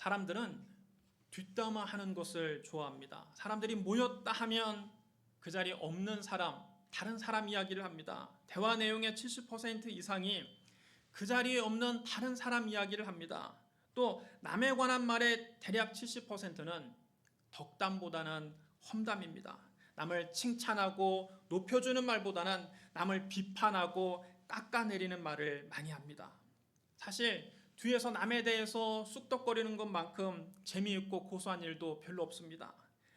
사람들은 뒷담화하는 것을 좋아합니다. 사람들이 모였다 하면 그 자리에 없는 사람, 다른 사람 이야기를 합니다. 대화 내용의 70% 이상이 그 자리에 없는 다른 사람 이야기를 합니다. 또 남에 관한 말의 대략 70%는 덕담보다는 험담입니다. 남을 칭찬하고 높여주는 말보다는 남을 비판하고 깎아내리는 말을 많이 합니다. 사실 뒤에서 남에 대해서 쑥덕거리는 것만큼 재미있고 고소한 일도 별로 없습니다.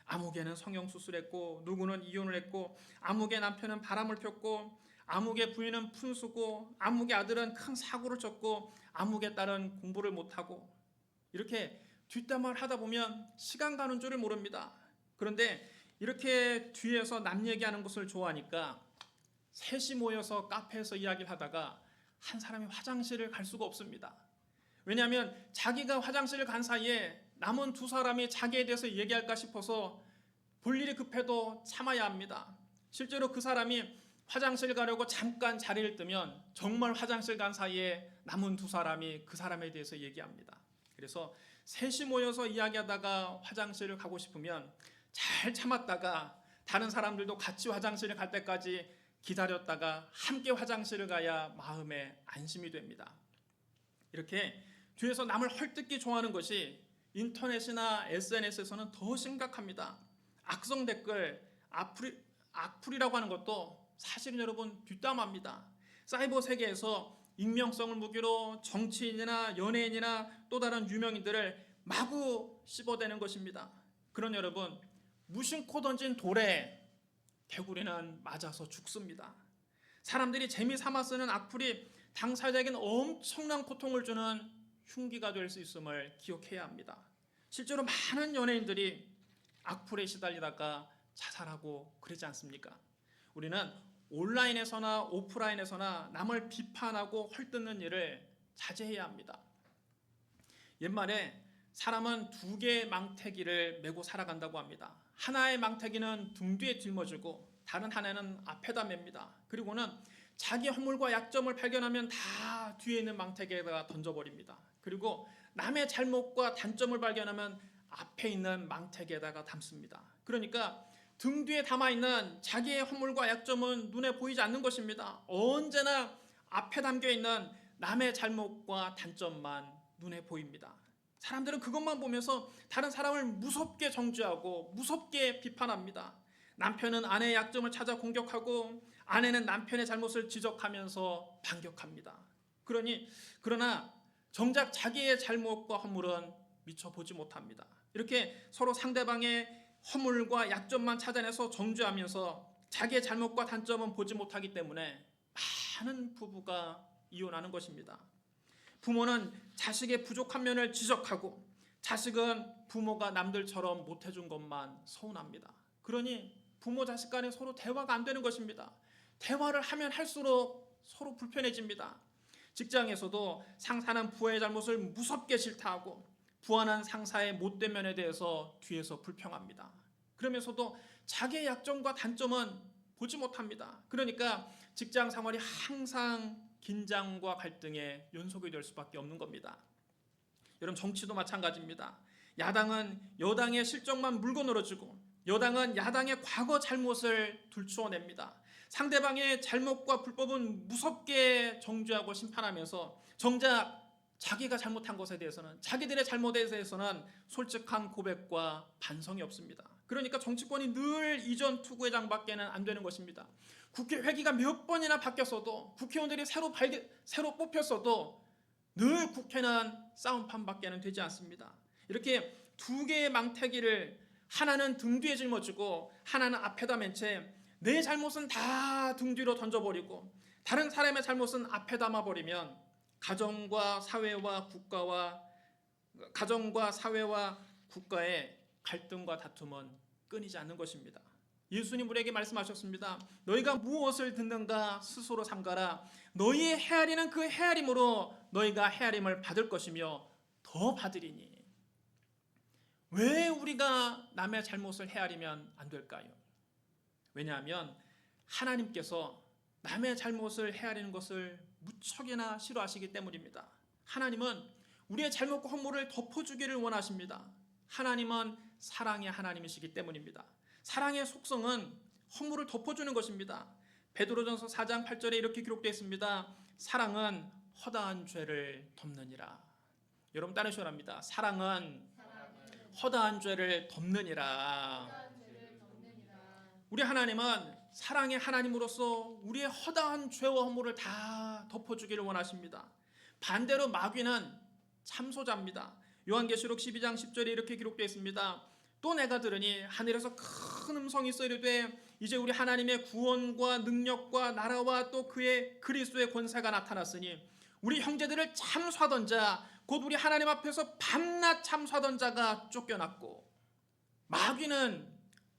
아무개는 성형수술했고 누구는 이혼을 했고 아무개 남편은 바람을 폈고 아무개 부인은 푼수고 아무개 아들은 큰 사고를 쳤고 아무개 딸은 공부를 못하고 이렇게 뒷담화를 하다 보면 시간 가는 줄을 모릅니다. 그런데 이렇게 뒤에서 남 얘기하는 것을 좋아하니까 셋이 모여서 카페에서 이야기를 하다가 한 사람이 화장실을 갈 수가 없습니다. 왜냐하면 자기가 화장실을 간 사이에 남은 두 사람이 자기에 대해서 얘기할까 싶어서 볼 일이 급해도 참아야 합니다. 실제로 그 사람이 화장실 가려고 잠깐 자리를 뜨면 정말 화장실 간 사이에 남은 두 사람이 그 사람에 대해서 얘기합니다. 그래서 셋이 모여서 이야기하다가 화장실을 가고 싶으면 잘 참았다가 다른 사람들도 같이 화장실을 갈 때까지 기다렸다가 함께 화장실을 가야 마음에 안심이 됩니다. 이렇게 뒤에서 남을 헐뜯기 좋아하는 것이 인터넷이나 SNS에서는 더 심각합니다. 악성 댓글, 악플이라고 하는 것도 사실은 여러분 뒷담화입니다. 사이버 세계에서 익명성을 무기로 정치인이나 연예인이나 또 다른 유명인들을 마구 씹어대는 것입니다. 그런 여러분, 무심코 던진 돌에 개구리는 맞아서 죽습니다. 사람들이 재미삼아 쓰는 악플이 당사자에게는 엄청난 고통을 주는 흉기가 될 수 있음을 기억해야 합니다. 실제로 많은 연예인들이 악플에 시달리다가 자살하고 그러지 않습니까? 우리는 온라인에서나 오프라인에서나 남을 비판하고 헐뜯는 일을 자제해야 합니다. 옛말에 사람은 두 개의 망태기를 메고 살아간다고 합니다. 하나의 망태기는 등 뒤에 짊어지고 다른 하나는 앞에다 맵니다. 그리고는 자기 허물과 약점을 발견하면 다 뒤에 있는 망태기에다가 던져버립니다. 그리고 남의 잘못과 단점을 발견하면 앞에 있는 망태기에다가 담습니다. 그러니까 등 뒤에 담아있는 자기의 허물과 약점은 눈에 보이지 않는 것입니다. 언제나 앞에 담겨있는 남의 잘못과 단점만 눈에 보입니다. 사람들은 그것만 보면서 다른 사람을 무섭게 정죄하고 무섭게 비판합니다. 남편은 아내의 약점을 찾아 공격하고 아내는 남편의 잘못을 지적하면서 반격합니다. 그러나 정작 자기의 잘못과 허물은 미처 보지 못합니다. 이렇게 서로 상대방의 허물과 약점만 찾아내서 정죄하면서 자기의 잘못과 단점은 보지 못하기 때문에 많은 부부가 이혼하는 것입니다. 부모는 자식의 부족한 면을 지적하고 자식은 부모가 남들처럼 못해준 것만 서운합니다. 그러니 부모 자식 간에 서로 대화가 안 되는 것입니다. 대화를 하면 할수록 서로 불편해집니다. 직장에서도 상사는 부하의 잘못을 무섭게 질타하고 부하는 상사의 못된 면에 대해서 뒤에서 불평합니다. 그러면서도 자기의 약점과 단점은 보지 못합니다. 그러니까 직장 생활이 항상 긴장과 갈등의 연속이 될 수밖에 없는 겁니다. 여러분, 정치도 마찬가지입니다. 야당은 여당의 실정만 물고 늘어지고 여당은 야당의 과거 잘못을 들추어냅니다. 상대방의 잘못과 불법은 무섭게 정죄하고 심판하면서 정작 자기가 잘못한 것에 대해서는 자기들의 잘못에 대해서는 솔직한 고백과 반성이 없습니다. 그러니까 정치권이 늘 이전 투구의 장밖에는 안 되는 것입니다. 국회 회기가 몇 번이나 바뀌었어도 국회의원들이 새로 뽑혔어도 늘 국회는 싸움판밖에는 되지 않습니다. 이렇게 두 개의 망태기를 하나는 등 뒤에 짊어지고 하나는 앞에다 맨 채 내 잘못은 다 등 뒤로 던져버리고 다른 사람의 잘못은 앞에 담아버리면 가정과 사회와 국가의 갈등과 다툼은 끊이지 않는 것입니다. 예수님 우리에게 말씀하셨습니다. 너희가 무엇을 듣는가 스스로 삼가라. 너희의 헤아리는 그 헤아림으로 너희가 헤아림을 받을 것이며 더 받으리니. 왜 우리가 남의 잘못을 헤아리면 안 될까요? 왜냐하면 하나님께서 남의 잘못을 헤아리는 것을 무척이나 싫어하시기 때문입니다. 하나님은 우리의 잘못과 허물을 덮어주기를 원하십니다. 하나님은 사랑의 하나님이시기 때문입니다. 사랑의 속성은 허물을 덮어주는 것입니다. 베드로전서 4장 8절에 이렇게 기록되어 있습니다. 사랑은 허다한 죄를 덮느니라. 여러분 따르셔야 합니다. 사랑은 허다한 죄를 덮느니라. 우리 하나님은 사랑의 하나님으로서 우리의 허다한 죄와 허물을 다 덮어주기를 원하십니다. 반대로 마귀는 참소자입니다. 요한계시록 12장 10절에 이렇게 기록되어 있습니다. 또 내가 들으니 하늘에서 큰 음성이 이르되 이제 우리 하나님의 구원과 능력과 나라와 또 그의 그리스도의 권세가 나타났으니 우리 형제들을 참소하던 자 곧 우리 하나님 앞에서 밤낮 참소하던 자가 쫓겨났고, 마귀는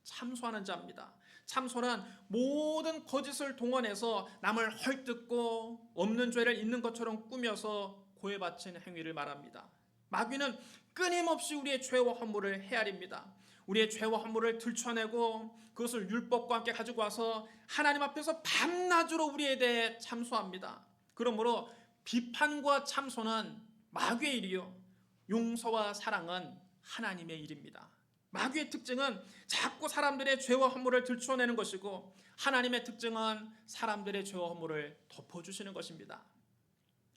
참소하는 자입니다. 참소는 모든 거짓을 동원해서 남을 헐뜯고 없는 죄를 있는 것처럼 꾸며서 고해 바치는 행위를 말합니다. 마귀는 끊임없이 우리의 죄와 허물을 헤아립니다. 우리의 죄와 허물을 들춰내고 그것을 율법과 함께 가지고 와서 하나님 앞에서 밤낮으로 우리에 대해 참소합니다. 그러므로 비판과 참소는 마귀의 일이요, 용서와 사랑은 하나님의 일입니다. 마귀의 특징은 자꾸 사람들의 죄와 허물을 들춰내는 것이고, 하나님의 특징은 사람들의 죄와 허물을 덮어주시는 것입니다.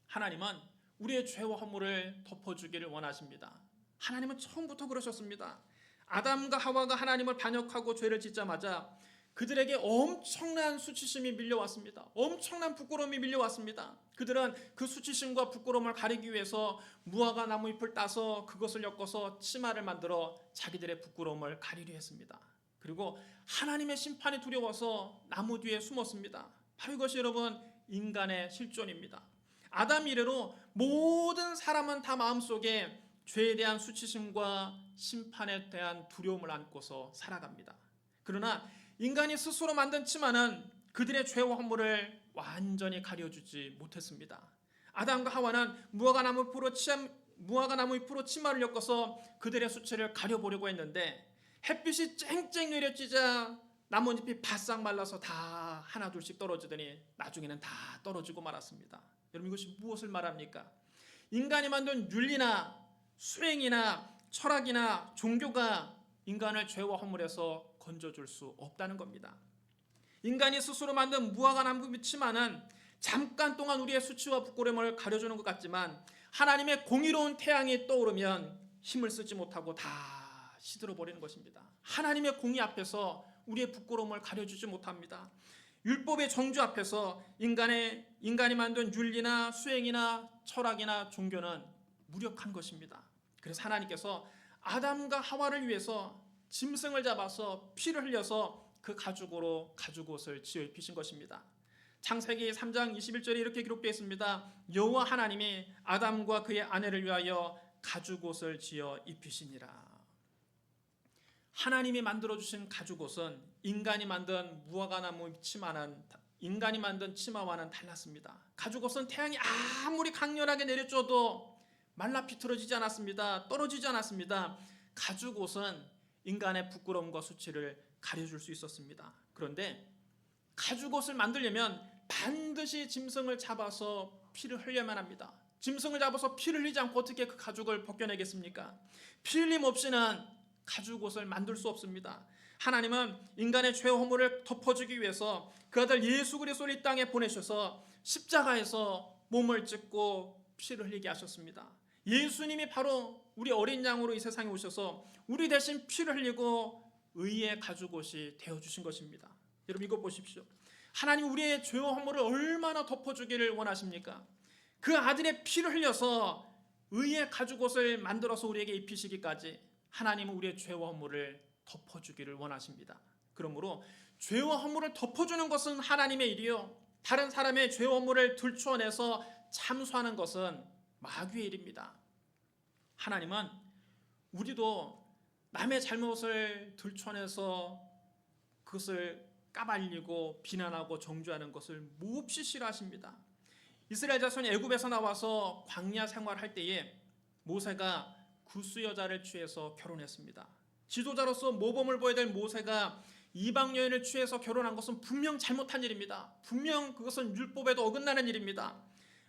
하나님은 우리의 죄와 허물을 덮어주기를 원하십니다. 하나님은 처음부터 그러셨습니다. 아담과 하와가 하나님을 반역하고 죄를 짓자마자 그들에게 엄청난 수치심이 밀려왔습니다. 엄청난 부끄러움이 밀려왔습니다. 그들은 그 수치심과 부끄러움을 가리기 위해서 무화과 나무 잎을 따서 그것을 엮어서 치마를 만들어 자기들의 부끄러움을 가리려 했습니다. 그리고 하나님의 심판이 두려워서 나무 뒤에 숨었습니다. 바로 이것이 여러분 인간의 실존입니다. 아담 이래로 모든 사람은 다 마음속에 죄에 대한 수치심과 심판에 대한 두려움을 안고서 살아갑니다. 그러나 인간이 스스로 만든 치마는 그들의 죄와 허물을 완전히 가려주지 못했습니다. 아담과 하와는 무화과나무 잎으로 치마를 엮어서 그들의 수치를 가려보려고 했는데 햇빛이 쨍쨍 내려지자 나뭇잎이 바싹 말라서 다 하나둘씩 떨어지더니 나중에는 다 떨어지고 말았습니다. 여러분 이것이 무엇을 말합니까? 인간이 만든 윤리나 수행이나 철학이나 종교가 인간을 죄와 허물에서 건져줄 수 없다는 겁니다. 인간이 스스로 만든 무화과 나무 치마는 잠깐 동안 우리의 수치와 부끄러움을 가려주는 것 같지만 하나님의 공의로운 태양이 떠오르면 힘을 쓰지 못하고 다 시들어 버리는 것입니다. 하나님의 공의 앞에서 우리의 부끄러움을 가려주지 못합니다. 율법의 정주 앞에서 인간이 만든 윤리나 수행이나 철학이나 종교는 무력한 것입니다. 그래서 하나님께서 아담과 하와를 위해서 짐승을 잡아서 피를 흘려서 그 가죽으로 가죽옷을 지어 입히신 것입니다. 창세기 3장 21절에 이렇게 기록되어 있습니다. 여호와 하나님이 아담과 그의 아내를 위하여 가죽옷을 지어 입히시니라. 하나님이 만들어주신 가죽옷은 인간이 만든 무화과나무 인간이 만든 치마와는 달랐습니다. 가죽옷은 태양이 아무리 강렬하게 내려줘도 말라 비틀어지지 않았습니다. 떨어지지 않았습니다. 가죽옷은 인간의 부끄러움과 수치를 가려줄 수 있었습니다. 그런데 가죽옷을 만들려면 반드시 짐승을 잡아서 피를 흘려야만 합니다. 짐승을 잡아서 피를 흘리지 않고 어떻게 그 가죽을 벗겨내겠습니까? 피 흘림 없이는 가죽옷을 만들 수 없습니다. 하나님은 인간의 죄와 허물을 덮어주기 위해서 그 아들 예수 그리스도를 이 땅에 보내셔서 십자가에서 몸을 찢고 피를 흘리게 하셨습니다. 예수님이 바로 우리 어린 양으로 이 세상에 오셔서 우리 대신 피를 흘리고 의의 가죽옷이 되어주신 것입니다. 여러분 이거 보십시오. 하나님 우리의 죄와 허물을 얼마나 덮어주기를 원하십니까? 그 아들의 피를 흘려서 의의 가죽옷을 만들어서 우리에게 입히시기까지 하나님은 우리의 죄와 허물을 덮어주기를 원하십니다. 그러므로 죄와 허물을 덮어주는 것은 하나님의 일이요, 다른 사람의 죄와 허물을 들춰내서 참수하는 것은 마귀의 일입니다. 하나님은 우리도 남의 잘못을 들춰내서 그것을 까발리고 비난하고 정죄하는 것을 몹시 싫어하십니다. 이스라엘 자손이 애굽에서 나와서 광야 생활할 때에 모세가 구스 여자를 취해서 결혼했습니다. 지도자로서 모범을 보여야 될 모세가 이방 여인을 취해서 결혼한 것은 분명 잘못한 일입니다. 분명 그것은 율법에도 어긋나는 일입니다.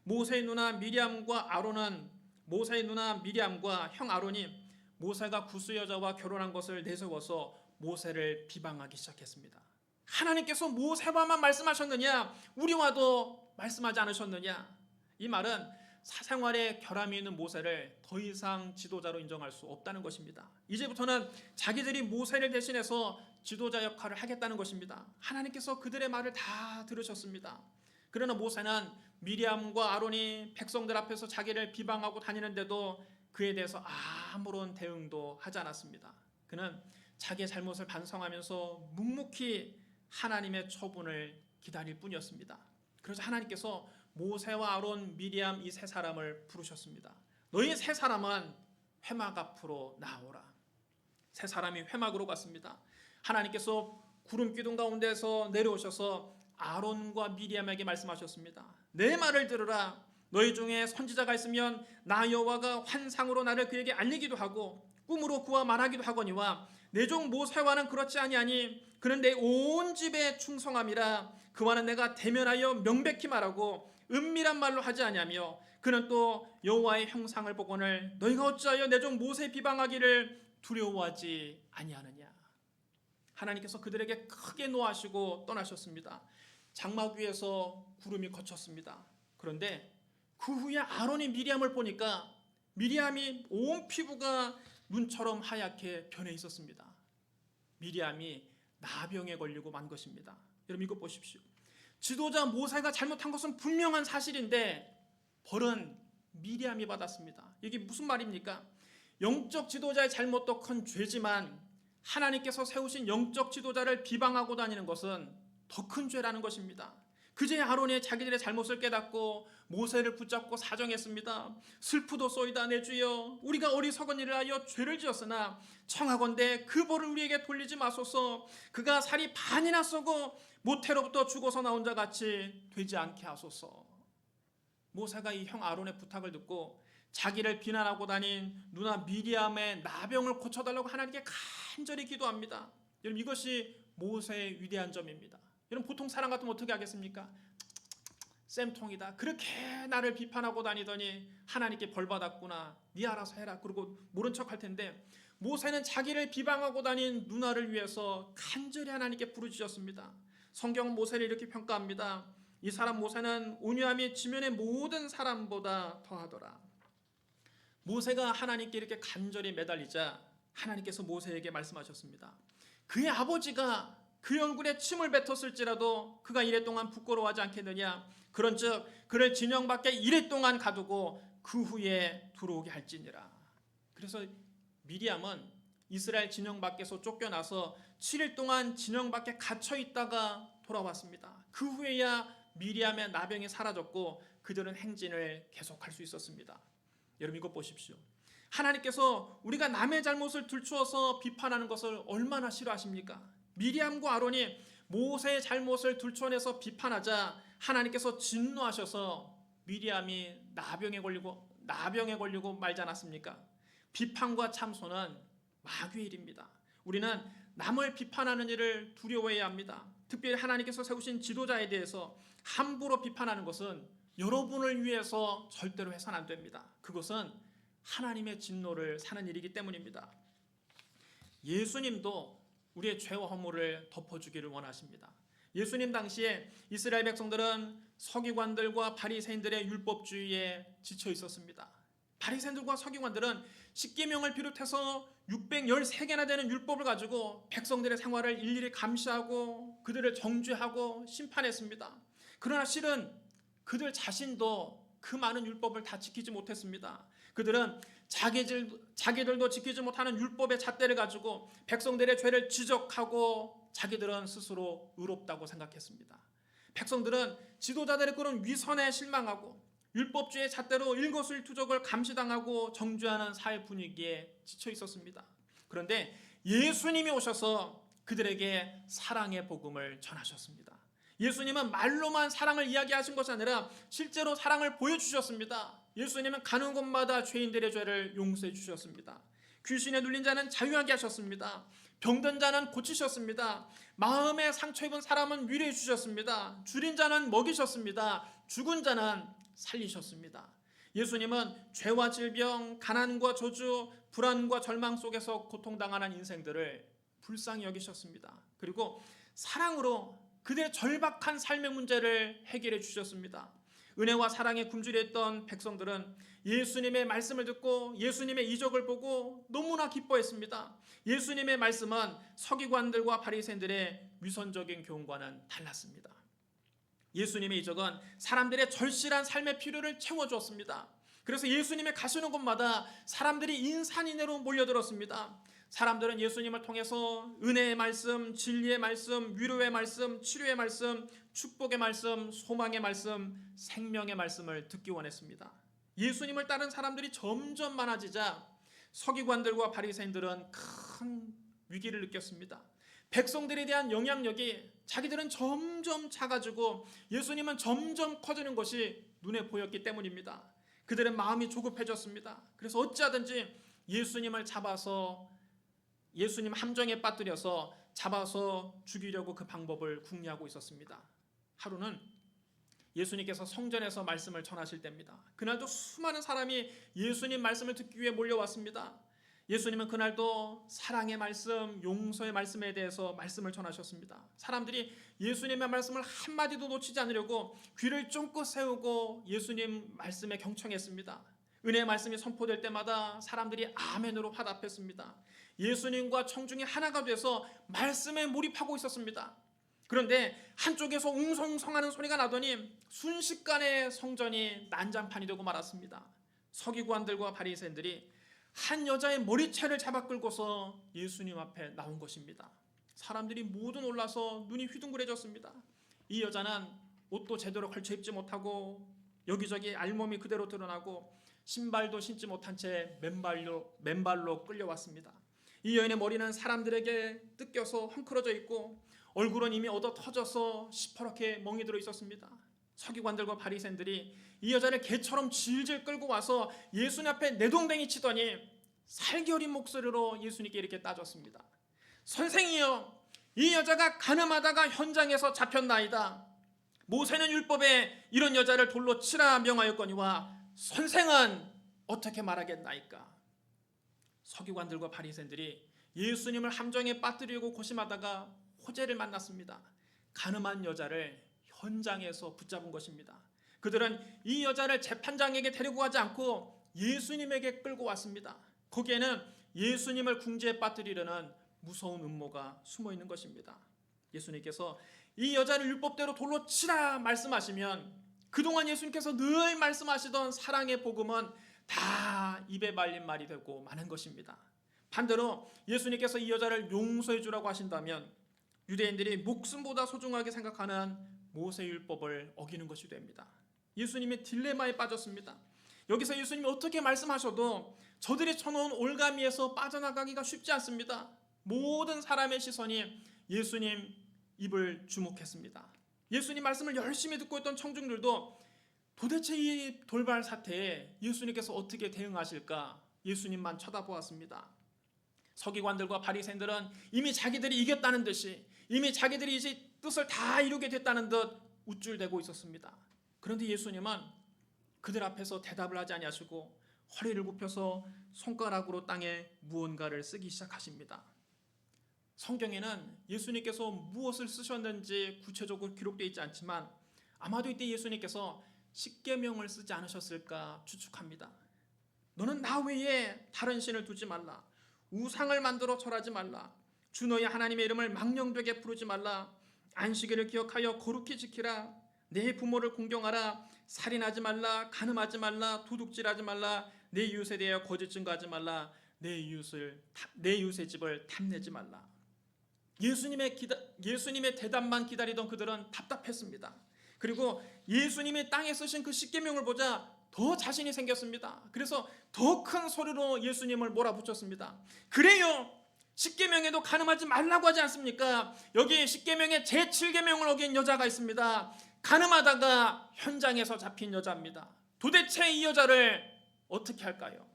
모세의 누나 미리암과 아론은 모세의 누나 미리암과 형 아론이 모세가 구스 여자와 결혼한 것을 내세워서 모세를 비방하기 시작했습니다. 하나님께서 모세와만 말씀하셨느냐? 우리와도 말씀하지 않으셨느냐? 이 말은 사생활에 결함이 있는 모세를 더 이상 지도자로 인정할 수 없다는 것입니다. 이제부터는 자기들이 모세를 대신해서 지도자 역할을 하겠다는 것입니다. 하나님께서 그들의 말을 다 들으셨습니다. 그러나 모세는 미리암과 아론이 백성들 앞에서 자기를 비방하고 다니는데도 그에 대해서 아무런 대응도 하지 않았습니다. 그는 자기의 잘못을 반성하면서 묵묵히 하나님의 처분을 기다릴 뿐이었습니다. 그래서 하나님께서 모세와 아론, 미리암 이 세 사람을 부르셨습니다. 너희 세 사람은 회막 앞으로 나오라. 세 사람이 회막으로 갔습니다. 하나님께서 구름 기둥 가운데서 내려오셔서 아론과 미리암에게 말씀하셨습니다. 내 말을 들으라. 너희 중에 선지자가 있으면 나 여호와가 환상으로 나를 그에게 알리기도 하고 꿈으로 그와 말하기도 하거니와 내 종 모세와는 그렇지 아니하니 그는 내 온 집에 충성함이라. 그와는 내가 대면하여 명백히 말하고 은밀한 말로 하지 아니하며 그는 또 여호와의 형상을 보거늘 너희가 어찌하여 내 종 모세 비방하기를 두려워하지 아니하느냐. 하나님께서 그들에게 크게 노하시고 떠나셨습니다. 장막 위에서 구름이 거쳤습니다. 그런데 그 후에 아론이 미리암을 보니까 미리암이 온 피부가 눈처럼 하얗게 변해 있었습니다. 미리암이 나병에 걸리고 만 것입니다. 여러분 이거 보십시오. 지도자 모세가 잘못한 것은 분명한 사실인데 벌은 미리암이 받았습니다. 이게 무슨 말입니까? 영적 지도자의 잘못도 큰 죄지만 하나님께서 세우신 영적 지도자를 비방하고 다니는 것은 더 큰 죄라는 것입니다. 그제 아론이 자기들의 잘못을 깨닫고 모세를 붙잡고 사정했습니다. 슬프도소이다 내 주여, 우리가 어리석은 일을 하여 죄를 지었으나 청하건대 그 벌을 우리에게 돌리지 마소서. 그가 살이 반이나 썩어 모태로부터 죽어서 나온 자 같이 되지 않게 하소서. 모세가 이 형 아론의 부탁을 듣고 자기를 비난하고 다닌 누나 미리암의 나병을 고쳐달라고 하나님께 간절히 기도합니다. 여러분 이것이 모세의 위대한 점입니다. 여러분 보통 사람 같으면 어떻게 하겠습니까? 쌤통이다. 그렇게 나를 비판하고 다니더니 하나님께 벌받았구나. 네 알아서 해라. 그러고 모른 척할 텐데 모세는 자기를 비방하고 다닌 누나를 위해서 간절히 하나님께 부르짖었습니다. 성경은 모세를 이렇게 평가합니다. 이 사람 모세는 온유함이 지면의 모든 사람보다 더하더라. 모세가 하나님께 이렇게 간절히 매달리자 하나님께서 모세에게 말씀하셨습니다. 그의 아버지가 그 얼굴에 침을 뱉었을지라도 그가 이래 동안 부끄러워하지 않겠느냐. 그런즉 그를 진영 밖에 이래 동안 가두고 그 후에 들어오게 할지니라. 그래서 미리암은 이스라엘 진영 밖에서 쫓겨나서 7일 동안 진영 밖에 갇혀 있다가 돌아왔습니다. 그 후에야 미리암의 나병이 사라졌고 그들은 행진을 계속할 수 있었습니다. 여러분 이것 보십시오. 하나님께서 우리가 남의 잘못을 들추어서 비판하는 것을 얼마나 싫어하십니까? 미리암과 아론이 모세의 잘못을 들춰내서 비판하자 하나님께서 진노하셔서 미리암이 나병에 걸리고 말지 않았습니까? 비판과 참소는 마귀의 일입니다. 우리는 남을 비판하는 일을 두려워해야 합니다. 특별히 하나님께서 세우신 지도자에 대해서 함부로 비판하는 것은 여러분을 위해서 절대로 해서는 안 됩니다. 그것은 하나님의 진노를 사는 일이기 때문입니다. 예수님도 우리의 죄와 허물을 덮어주기를 원하십니다. 예수님 당시에 이스라엘 백성들은 서기관들과 바리새인들의 율법주의에 지쳐 있었습니다. 바리새인들과 서기관들은 십계명을 비롯해서 613개나 되는 율법을 가지고 백성들의 생활을 일일이 감시하고 그들을 정죄하고 심판했습니다. 그러나 실은 그들 자신도 그 많은 율법을 다 지키지 못했습니다. 그들은 자기들도 지키지 못하는 율법의 잣대를 가지고 백성들의 죄를 지적하고 자기들은 스스로 의롭다고 생각했습니다. 백성들은 지도자들의 그런 위선에 실망하고 율법주의 잣대로 일거수일투족을 감시당하고 정죄하는 사회 분위기에 지쳐 있었습니다. 그런데 예수님이 오셔서 그들에게 사랑의 복음을 전하셨습니다. 예수님은 말로만 사랑을 이야기하신 것이 아니라 실제로 사랑을 보여주셨습니다. 예수님은 가는 곳마다 죄인들의 죄를 용서해 주셨습니다. 귀신에 눌린 자는 자유하게 하셨습니다. 병든 자는 고치셨습니다. 마음에 상처 입은 사람은 위로해 주셨습니다. 줄인 자는 먹이셨습니다. 죽은 자는 살리셨습니다. 예수님은 죄와 질병, 가난과 저주, 불안과 절망 속에서 고통당하는 인생들을 불쌍히 여기셨습니다. 그리고 사랑으로 그들의 절박한 삶의 문제를 해결해 주셨습니다. 은혜와 사랑에 굶주렸던 백성들은 예수님의 말씀을 듣고 예수님의 이적을 보고 너무나 기뻐했습니다. 예수님의 말씀은 서기관들과 바리새인들의 위선적인 교훈과는 달랐습니다. 예수님의 이적은 사람들의 절실한 삶의 필요를 채워주었습니다. 그래서 예수님의 가시는 곳마다 사람들이 인산인해로 몰려들었습니다. 사람들은 예수님을 통해서 은혜의 말씀, 진리의 말씀, 위로의 말씀, 치료의 말씀, 축복의 말씀, 소망의 말씀, 생명의 말씀을 듣기 원했습니다. 예수님을 따른 사람들이 점점 많아지자 서기관들과 바리새인들은 큰 위기를 느꼈습니다. 백성들에 대한 영향력이 자기들은 점점 작아지고 예수님은 점점 커지는 것이 눈에 보였기 때문입니다. 그들은 마음이 조급해졌습니다. 그래서 어찌하든지 예수님을 잡아서 예수님 함정에 빠뜨려서 잡아서 죽이려고 그 방법을 궁리하고 있었습니다. 하루는 예수님께서 성전에서 말씀을 전하실 때입니다. 그날도 수많은 사람이 예수님 말씀을 듣기 위해 몰려왔습니다. 예수님은 그날도 사랑의 말씀, 용서의 말씀에 대해서 말씀을 전하셨습니다. 사람들이 예수님의 말씀을 한마디도 놓치지 않으려고 귀를 쫑긋 세우고 예수님 말씀에 경청했습니다. 은혜의 말씀이 선포될 때마다 사람들이 아멘으로 화답했습니다. 예수님과 청중이 하나가 돼서 말씀에 몰입하고 있었습니다. 그런데 한쪽에서 웅성웅성하는 소리가 나더니 순식간에 성전이 난장판이 되고 말았습니다. 서기관들과 바리새인들이 한 여자의 머리채를 잡아 끌고서 예수님 앞에 나온 것입니다. 사람들이 모두 놀라서 눈이 휘둥그레졌습니다. 이 여자는 옷도 제대로 걸쳐 입지 못하고 여기저기 알몸이 그대로 드러나고 신발도 신지 못한 채 맨발로 끌려왔습니다. 이 여인의 머리는 사람들에게 뜯겨서 헝클어져 있고 얼굴은 이미 얻어 터져서 시퍼렇게 멍이 들어 있었습니다. 서기관들과 바리새인들이 이 여자를 개처럼 질질 끌고 와서 예수님 앞에 내동댕이 치더니 살겨린 목소리로 예수님께 이렇게 따졌습니다. 선생이여, 이 여자가 간음하다가 현장에서 잡혔나이다. 모세는 율법에 이런 여자를 돌로 치라 명하였거니와 선생은 어떻게 말하겠나이까? 서기관들과 바리새인들이 예수님을 함정에 빠뜨리려고 고심하다가 호재를 만났습니다. 간음한 여자를 현장에서 붙잡은 것입니다. 그들은 이 여자를 재판장에게 데리고 가지 않고 예수님에게 끌고 왔습니다. 거기에는 예수님을 궁지에 빠뜨리려는 무서운 음모가 숨어 있는 것입니다. 예수님께서 이 여자를 율법대로 돌로 치라 말씀하시면 그동안 예수님께서 늘 말씀하시던 사랑의 복음은 다 입에 발린 말이 되고 마는 것입니다. 반대로 예수님께서 이 여자를 용서해 주라고 하신다면 유대인들이 목숨보다 소중하게 생각하는 모세율법을 어기는 것이 됩니다. 예수님의 딜레마에 빠졌습니다. 여기서 예수님이 어떻게 말씀하셔도 저들이 쳐놓은 올가미에서 빠져나가기가 쉽지 않습니다. 모든 사람의 시선이 예수님 입을 주목했습니다. 예수님 말씀을 열심히 듣고 있던 청중들도 도대체 이 돌발 사태에 예수님께서 어떻게 대응하실까 예수님만 쳐다보았습니다. 서기관들과 바리새인들은 이미 자기들이 이겼다는 듯이 이미 자기들이 이제 뜻을 다 이루게 됐다는 듯 우쭐대고 있었습니다. 그런데 예수님은 그들 앞에서 대답을 하지 아니하시고 허리를 굽혀서 손가락으로 땅에 무언가를 쓰기 시작하십니다. 성경에는 예수님께서 무엇을 쓰셨는지 구체적으로 기록되어 있지 않지만 아마도 이때 예수님께서 십계명을 쓰지 않으셨을까 추측합니다. 너는 나 외에 다른 신을 두지 말라. 우상을 만들어 절하지 말라. 주 너의 하나님의 이름을 망령되게 부르지 말라. 안식일을 기억하여 거룩히 지키라. 내 부모를 공경하라. 살인하지 말라. 간음하지 말라. 도둑질하지 말라. 내 이웃에 대하여 거짓 증거하지 말라. 내 이웃의 집을 탐내지 말라. 예수님의 대답만 기다리던 그들은 답답했습니다. 그리고 예수님이 땅에 쓰신 그 십계명을 보자 더 자신이 생겼습니다. 그래서 더 큰 소리로 예수님을 몰아붙였습니다. 그래요, 십계명에도 간음하지 말라고 하지 않습니까? 여기 십계명의 제7계명을 어긴 여자가 있습니다. 간음하다가 현장에서 잡힌 여자입니다. 도대체 이 여자를 어떻게 할까요?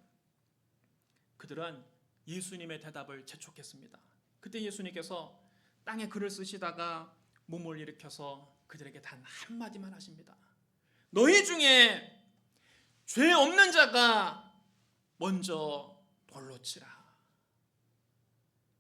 그들은 예수님의 대답을 재촉했습니다. 그때 예수님께서 땅에 글을 쓰시다가 몸을 일으켜서 그들에게 단 한마디만 하십니다. 너희 중에 죄 없는 자가 먼저 돌로 치라.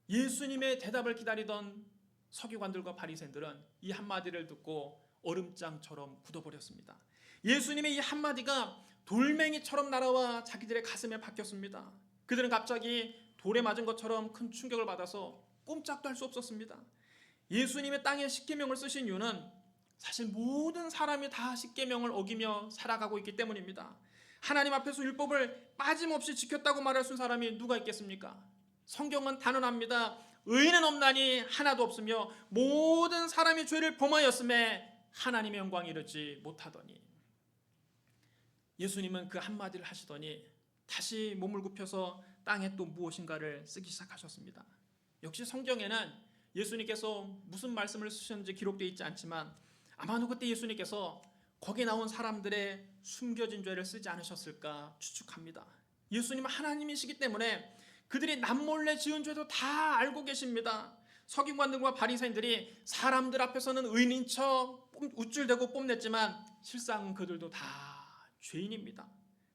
예수님의 대답을 기다리던 서기관들과 바리새인들은 이 한마디를 듣고 얼음장처럼 굳어버렸습니다. 예수님의 이 한마디가 돌멩이처럼 날아와 자기들의 가슴에 박혔습니다. 그들은 갑자기 돌에 맞은 것처럼 큰 충격을 받아서 꼼짝도 할 수 없었습니다. 예수님의 땅에 십계명을 쓰신 이유는 사실 모든 사람이 다 십계명을 어기며 살아가고 있기 때문입니다. 하나님 앞에서 율법을 빠짐없이 지켰다고 말할 수 있는 사람이 누가 있겠습니까? 성경은 단언합니다. 의인은 없나니 하나도 없으며 모든 사람이 죄를 범하였음에 하나님의 영광에 이르지 못하더니. 예수님은 그 한마디를 하시더니 다시 몸을 굽혀서 땅에 또 무엇인가를 쓰기 시작하셨습니다. 역시 성경에는 예수님께서 무슨 말씀을 쓰셨는지 기록되어 있지 않지만 아마도 그때 예수님께서 거기에 나온 사람들의 숨겨진 죄를 쓰지 않으셨을까 추측합니다. 예수님은 하나님이시기 때문에 그들이 남몰래 지은 죄도 다 알고 계십니다. 서기관들과 바리새인들이 사람들 앞에서는 의인인 척 우쭐대고 뽐냈지만 실상 그들도 다 죄인입니다.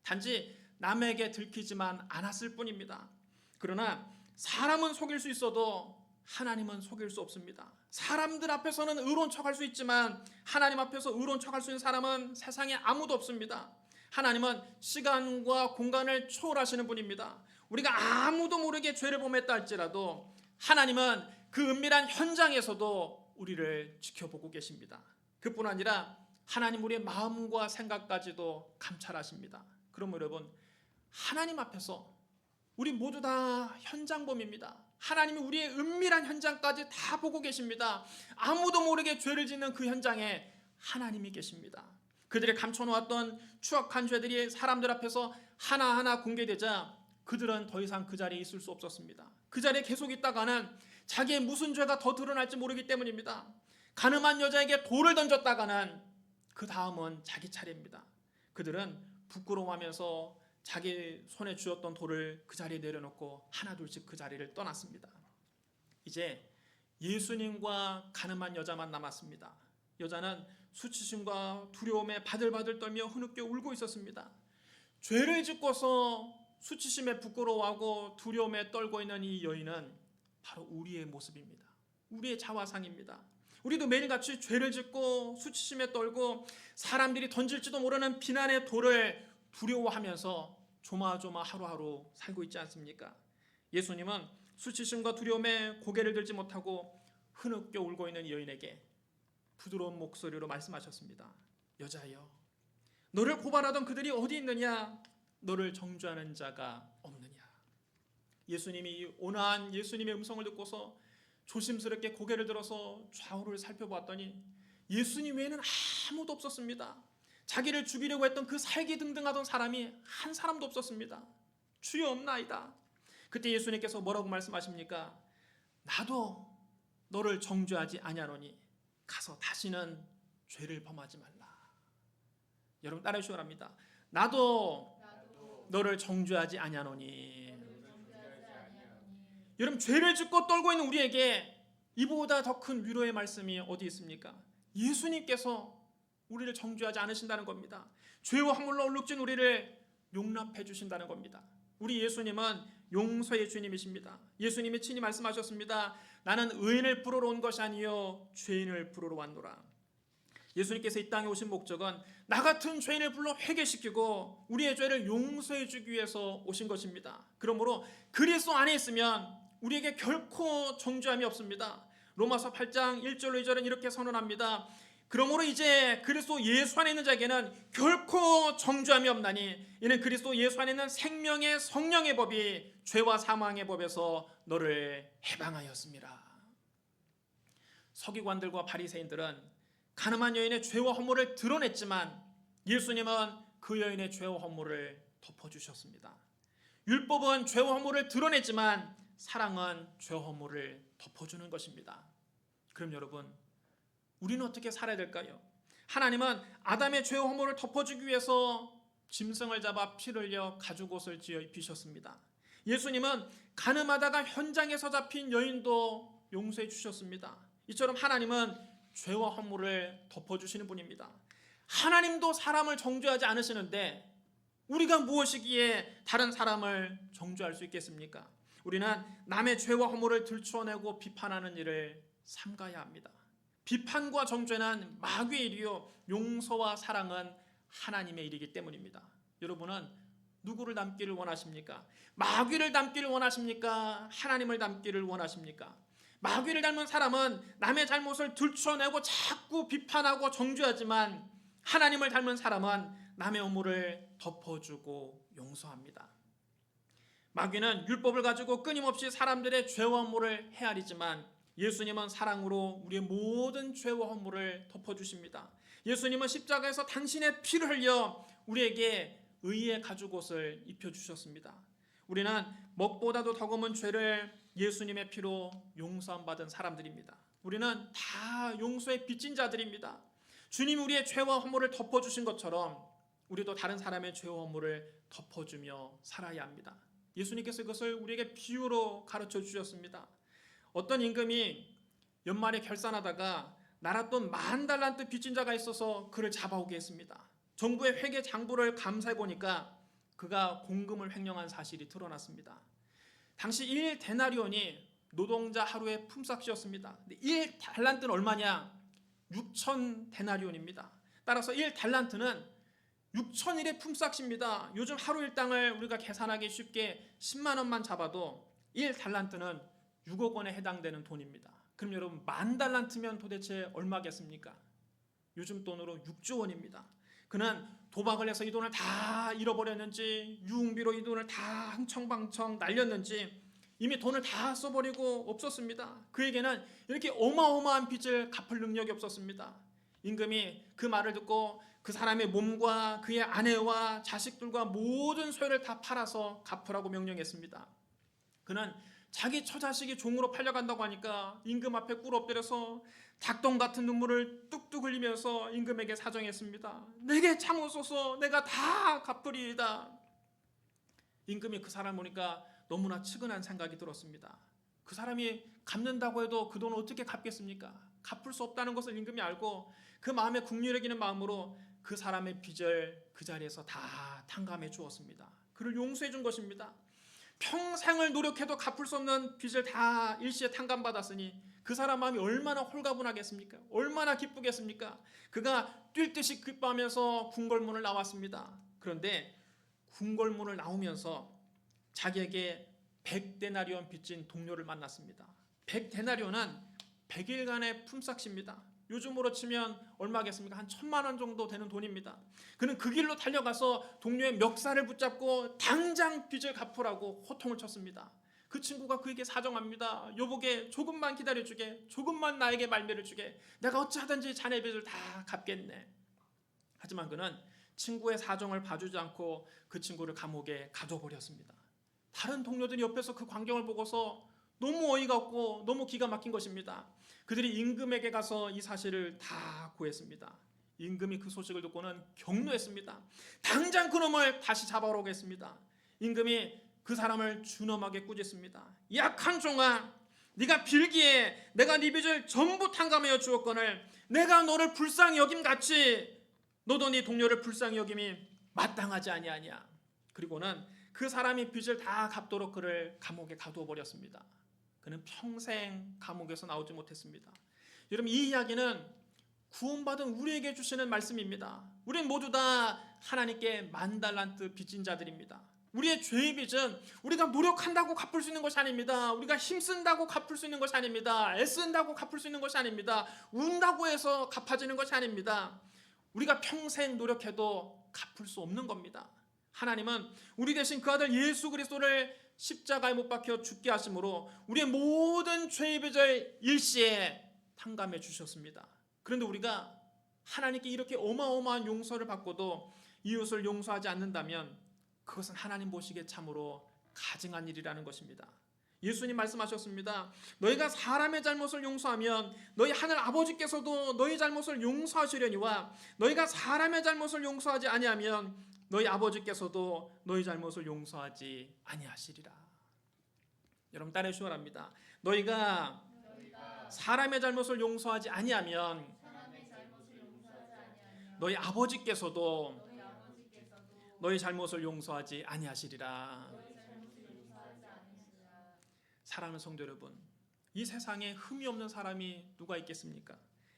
단지 남에게 들키지만 않았을 뿐입니다. 그러나 사람은 속일 수 있어도 하나님은 속일 수 없습니다. 사람들 앞에서는 의로운 척할 수 있지만 하나님 앞에서 의로운 척할 수 있는 사람은 세상에 아무도 없습니다. 하나님은 시간과 공간을 초월하시는 분입니다. 우리가 아무도 모르게 죄를 범했다 할지라도 하나님은 그 은밀한 현장에서도 우리를 지켜보고 계십니다. 그뿐 아니라 하나님 우리의 마음과 생각까지도 감찰하십니다. 그럼 여러분, 하나님 앞에서 우리 모두 다 현장범입니다. 하나님이 우리의 은밀한 현장까지 다 보고 계십니다. 아무도 모르게 죄를 짓는 그 현장에 하나님이 계십니다. 그들이 감춰놓았던 추악한 죄들이 사람들 앞에서 하나하나 공개되자 그들은 더 이상 그 자리에 있을 수 없었습니다. 그 자리에 계속 있다가는 자기의 무슨 죄가 더 드러날지 모르기 때문입니다. 가늠한 여자에게 돌을 던졌다가는 그 다음은 자기 차례입니다. 그들은 부끄러워하면서 자기 손에 쥐었던 돌을 그 자리에 내려놓고 하나둘씩 그 자리를 떠났습니다. 이제 예수님과 가늠한 여자만 남았습니다. 여자는 수치심과 두려움에 바들바들 떨며 흐느껴 울고 있었습니다. 죄를 짓고서 수치심에 부끄러워하고 두려움에 떨고 있는 이 여인은 바로 우리의 모습입니다. 우리의 자화상입니다. 우리도 매일같이 죄를 짓고 수치심에 떨고 사람들이 던질지도 모르는 비난의 돌을 두려워하면서 조마조마 하루하루 살고 있지 않습니까? 예수님은 수치심과 두려움에 고개를 들지 못하고 흐느껴 울고 있는 여인에게 부드러운 목소리로 말씀하셨습니다. 여자여, 너를 고발하던 그들이 어디 있느냐? 너를 정죄하는 자가 없느냐? 예수님이 온화한 예수님의 음성을 듣고서 조심스럽게 고개를 들어서 좌우를 살펴보았더니 예수님 외에는 아무도 없었습니다. 자기를 죽이려고 했던 그 살기등등하던 사람이 한 사람도 없었습니다. 주여 없나이다. 그때 예수님께서 뭐라고 말씀하십니까? 나도 너를 정죄하지 아니하노니 가서 다시는 죄를 범하지 말라. 여러분 따라해 주시기 바랍니다. 나도 너를 정죄하지 아니하노니. 여러분, 죄를 짓고 떨고 있는 우리에게 이보다 더 큰 위로의 말씀이 어디 있습니까? 예수님께서 우리를 정죄하지 않으신다는 겁니다. 죄와 허물로 얼룩진 우리를 용납해 주신다는 겁니다. 우리 예수님은 용서의 주님이십니다. 예수님이 친히 말씀하셨습니다. 나는 의인을 부르러 온 것이 아니요 죄인을 부르러 왔노라. 예수님께서 이 땅에 오신 목적은 나 같은 죄인을 불러 회개시키고 우리의 죄를 용서해 주기 위해서 오신 것입니다. 그러므로 그리스도 안에 있으면 우리에게 결코 정죄함이 없습니다. 로마서 8장 1절로 2절은 이렇게 선언합니다. 그러므로 이제 그리스도 예수 안에 있는 자에게는 결코 정죄함이 없나니 이는 그리스도 예수 안에 있는 생명의 성령의 법이 죄와 사망의 법에서 너를 해방하였습니다. 서기관들과 바리새인들은 가늠한 여인의 죄와 허물을 드러냈지만 예수님은 그 여인의 죄와 허물을 덮어주셨습니다. 율법은 죄와 허물을 드러냈지만 사랑은 죄와 허물을 덮어주는 것입니다. 그럼 여러분, 우리는 어떻게 살아야 될까요? 하나님은 아담의 죄와 허물을 덮어주기 위해서 짐승을 잡아 피를 흘려 가죽옷을 지어 입히셨습니다. 예수님은 가늠하다가 현장에서 잡힌 여인도 용서해 주셨습니다. 이처럼 하나님은 죄와 허물을 덮어주시는 분입니다. 하나님도 사람을 정죄하지 않으시는데 우리가 무엇이기에 다른 사람을 정죄할 수 있겠습니까? 우리는 남의 죄와 허물을 들추어내고 비판하는 일을 삼가야 합니다. 비판과 정죄는 마귀의 일이요 용서와 사랑은 하나님의 일이기 때문입니다. 여러분은 누구를 닮기를 원하십니까? 마귀를 닮기를 원하십니까? 하나님을 닮기를 원하십니까? 마귀를 닮은 사람은 남의 잘못을 들춰내고 자꾸 비판하고 정죄하지만 하나님을 닮은 사람은 남의 허물을 덮어주고 용서합니다. 마귀는 율법을 가지고 끊임없이 사람들의 죄와 허물을 헤아리지만 예수님은 사랑으로 우리의 모든 죄와 허물을 덮어주십니다. 예수님은 십자가에서 당신의 피를 흘려 우리에게 의의 가죽옷을 입혀주셨습니다. 우리는 먹보다도 더 검은 죄를 예수님의 피로 용서함 받은 사람들입니다. 우리는 다 용서의 빚진 자들입니다. 주님이 우리의 죄와 허물을 덮어주신 것처럼 우리도 다른 사람의 죄와 허물을 덮어주며 살아야 합니다. 예수님께서 그것을 우리에게 비유로 가르쳐 주셨습니다. 어떤 임금이 연말에 결산하다가 날았던 10,000달란트 빚진 자가 있어서 그를 잡아오게 했습니다. 정부의 회계 장부를 감사해 보니까 그가 공금을 횡령한 사실이 드러났습니다. 당시 1데나리온이 노동자 하루의 품삯이었습니다. 1달란트는 얼마냐? 6,000데나리온입니다. 따라서 1달란트는 6,000일의 품삯입니다. 요즘 하루 일당을 우리가 계산하기 쉽게 10만 원만 잡아도 1달란트는 6억 원에 해당되는 돈입니다. 그럼 여러분 10,000달란트면 도대체 얼마겠습니까? 요즘 돈으로 6조 원입니다. 그는 도박을 해서 이 돈을 다 잃어버렸는지 유흥비로 이 돈을 다 흥청방청 날렸는지 이미 돈을 다 써버리고 없었습니다. 그에게는 이렇게 어마어마한 빚을 갚을 능력이 없었습니다. 임금이 그 말을 듣고 그 사람의 몸과 그의 아내와 자식들과 모든 소유를 다 팔아서 갚으라고 명령했습니다. 그는 자기 처자식이 종으로 팔려간다고 하니까 임금 앞에 꿇어 엎드려서 닭똥 같은 눈물을 뚝뚝 흘리면서 임금에게 사정했습니다. 내게 참으소서, 내가 다 갚으리이다. 임금이 그 사람을 보니까 너무나 측은한 생각이 들었습니다. 그 사람이 갚는다고 해도 그 돈을 어떻게 갚겠습니까? 갚을 수 없다는 것을 임금이 알고 그 마음에 긍휼히 여기는 마음으로 그 사람의 빚을 그 자리에서 다 탕감해 주었습니다. 그를 용서해 준 것입니다. 평생을 노력해도 갚을 수 없는 빚을 다 일시에 탕감받았으니 그 사람 마음이 얼마나 홀가분하겠습니까? 얼마나 기쁘겠습니까? 그가 뛸 듯이 기뻐하면서 궁궐문을 나왔습니다. 그런데 궁궐문을 나오면서 자기에게 100데나리온 빚진 동료를 만났습니다. 100데나리온은 100일간의 품삯입니다. 요즘으로 치면 얼마겠습니까? 한 1,000만 원 정도 되는 돈입니다. 그는 그 길로 달려가서 동료의 멱살을 붙잡고 당장 빚을 갚으라고 호통을 쳤습니다. 그 친구가 그에게 사정합니다. 여보게 조금만 기다려주게, 조금만 나에게 말미를 주게, 내가 어찌하든지 자네 빚을 다 갚겠네. 하지만 그는 친구의 사정을 봐주지 않고 그 친구를 감옥에 가둬버렸습니다. 다른 동료들이 옆에서 그 광경을 보고서 너무 어이가 없고 너무 기가 막힌 것입니다. 그들이 임금에게 가서 이 사실을 다 고했습니다. 임금이 그 소식을 듣고는 격노했습니다. 당장 그놈을 다시 잡아오겠습니다. 임금이 그 사람을 준엄하게 꾸짖습니다. 약한 종아, 네가 빌기에 내가 네 빚을 전부 탕감하여 주었거늘 내가 너를 불쌍히 여김같이 너도 네 동료를 불쌍히 여김이 마땅하지 아니하냐. 그리고는 그 사람이 빚을 다 갚도록 그를 감옥에 가두어 버렸습니다. 그는 평생 감옥에서 나오지 못했습니다. 여러분, 이 이야기는 구원받은 우리에게 주시는 말씀입니다. 우리는 모두 다 하나님께 10,000달란트 빚진 자들입니다. 우리의 죄의 빚은 우리가 노력한다고 갚을 수 있는 것이 아닙니다. 우리가 힘쓴다고 갚을 수 있는 것이 아닙니다. 애쓴다고 갚을 수 있는 것이 아닙니다. 운다고 해서 갚아지는 것이 아닙니다. 우리가 평생 노력해도 갚을 수 없는 겁니다. 하나님은 우리 대신 그 아들 예수 그리스도를 십자가에 못 박혀 죽게 하심으로 우리의 모든 죄의 빚을 일시에 탕감해 주셨습니다. 그런데 우리가 하나님께 이렇게 어마어마한 용서를 받고도 이웃을 용서하지 않는다면 그것은 하나님 보시기에 참으로 가증한 일이라는 것입니다. 예수님 말씀하셨습니다. 너희가 사람의 잘못을 용서하면 너희 하늘 아버지께서도 너희 잘못을 용서하시려니와 너희가 사람의 잘못을 용서하지 아니하면 너희 아버지께서도 너희 잘못을 용서하지 아니하시리라. 여러분 따라해 주시기 바랍니다. 너희가 사람의 잘못을 용서하지 아니하면 너희 아버지께서도 너희 잘못을 용서하지 아니하시리라. 사랑하는 성도 여러분, 이 세상에 흠이 없는 사람이 누가 있겠습니까?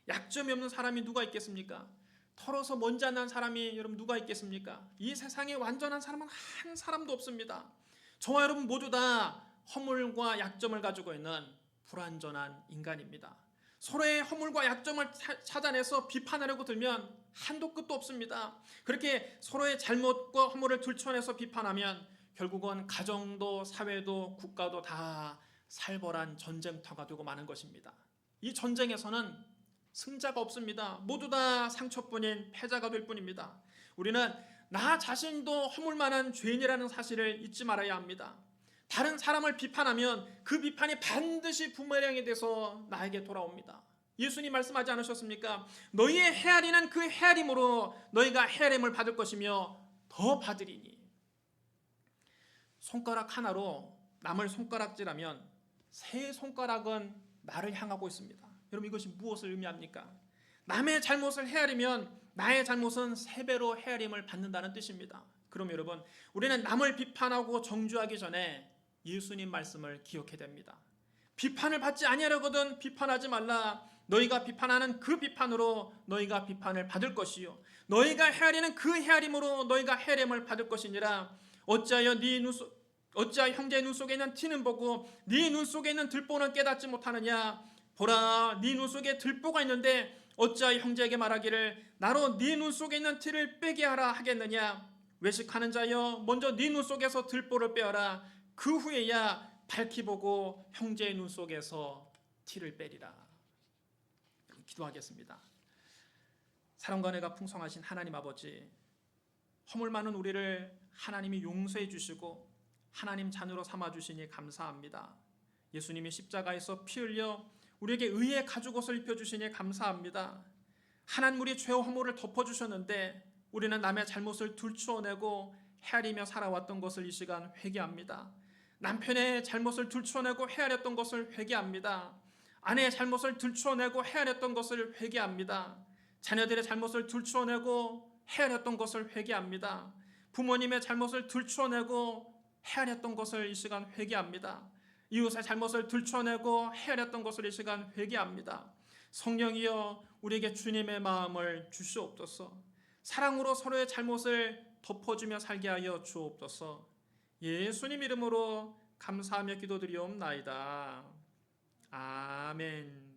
약점이 없는 사람이 누가 있겠습니까? 털어서 먼지 안 난 사람이 여러분 누가 있겠습니까? 이 세상에 완전한 사람은 한 사람도 없습니다. 저와 여러분 모두 다 허물과 약점을 가지고 있는 불완전한 인간입니다. 서로의 허물과 약점을 찾아내서 비판하려고 들면 한도 끝도 없습니다. 그렇게 서로의 잘못과 허물을 들춰내서 비판하면 결국은 가정도 사회도 국가도 다 살벌한 전쟁터가 되고 마는 것입니다. 이 전쟁에서는 승자가 없습니다. 모두 다 상처뿐인 패자가 될 뿐입니다. 우리는 나 자신도 허물 많은 죄인이라는 사실을 잊지 말아야 합니다. 다른 사람을 비판하면 그 비판이 반드시 부메랑이 돼서 나에게 돌아옵니다. 예수님 말씀하지 않으셨습니까? 너희의 헤아리는 그 헤아림으로 너희가 헤아림을 받을 것이며 더 받으리니. 손가락 하나로 남을 손가락질하면 세 손가락은 나를 향하고 있습니다. 여러분 이것이 무엇을 의미합니까? 남의 잘못을 헤아리면 나의 잘못은 세 배로 헤아림을 받는다는 뜻입니다. 그럼 여러분 우리는 남을 비판하고 정죄하기 전에 예수님 말씀을 기억해야 됩니다. 비판을 받지 아니하려거든 비판하지 말라. 너희가 비판하는 그 비판으로 너희가 비판을 받을 것이요 너희가 헤아리는 그 헤아림으로 너희가 헤아림을 받을 것이니라. 어찌하여 형제의 눈 속에 있는 티는 보고 네 눈 속에 있는 들보는 깨닫지 못하느냐. 보라, 네 눈 속에 들보가 있는데 어찌하여 형제에게 말하기를 나로 네 눈 속에 있는 티를 빼게 하라 하겠느냐. 외식하는 자여 먼저 네 눈 속에서 들보를 빼어라. 그 후에야 밝히 보고 형제의 눈 속에서 티를 빼리라. 기도하겠습니다. 사랑과 은혜가 풍성하신 하나님 아버지, 허물 많은 우리를 하나님이 용서해 주시고 하나님 자녀로 삼아 주시니 감사합니다. 예수님이 십자가에서 피 흘려 우리에게 의의 가죽옷을 입혀주시니 감사합니다. 하나님 우리 죄와 허물을 덮어주셨는데 우리는 남의 잘못을 들추어내고 헤아리며 살아왔던 것을 이 시간 회개합니다. 남편의 잘못을 들추어내고 헤아렸던 것을 회개합니다. 아내의 잘못을 들추어내고 헤아렸던 것을 회개합니다. 자녀들의 잘못을 들추어내고 헤아렸던 것을 회개합니다. 부모님의 잘못을 들추어내고 헤아렸던 것을 이 시간 회개합니다. 이웃의 잘못을 들춰내고 헤아렸던 것을 이 시간 회개합니다. 성령이여 우리에게 주님의 마음을 주시옵소서. 사랑으로 서로의 잘못을 덮어주며 살게 하여 주옵소서. 예수님 이름으로 감사하며 기도드리옵나이다. 아멘.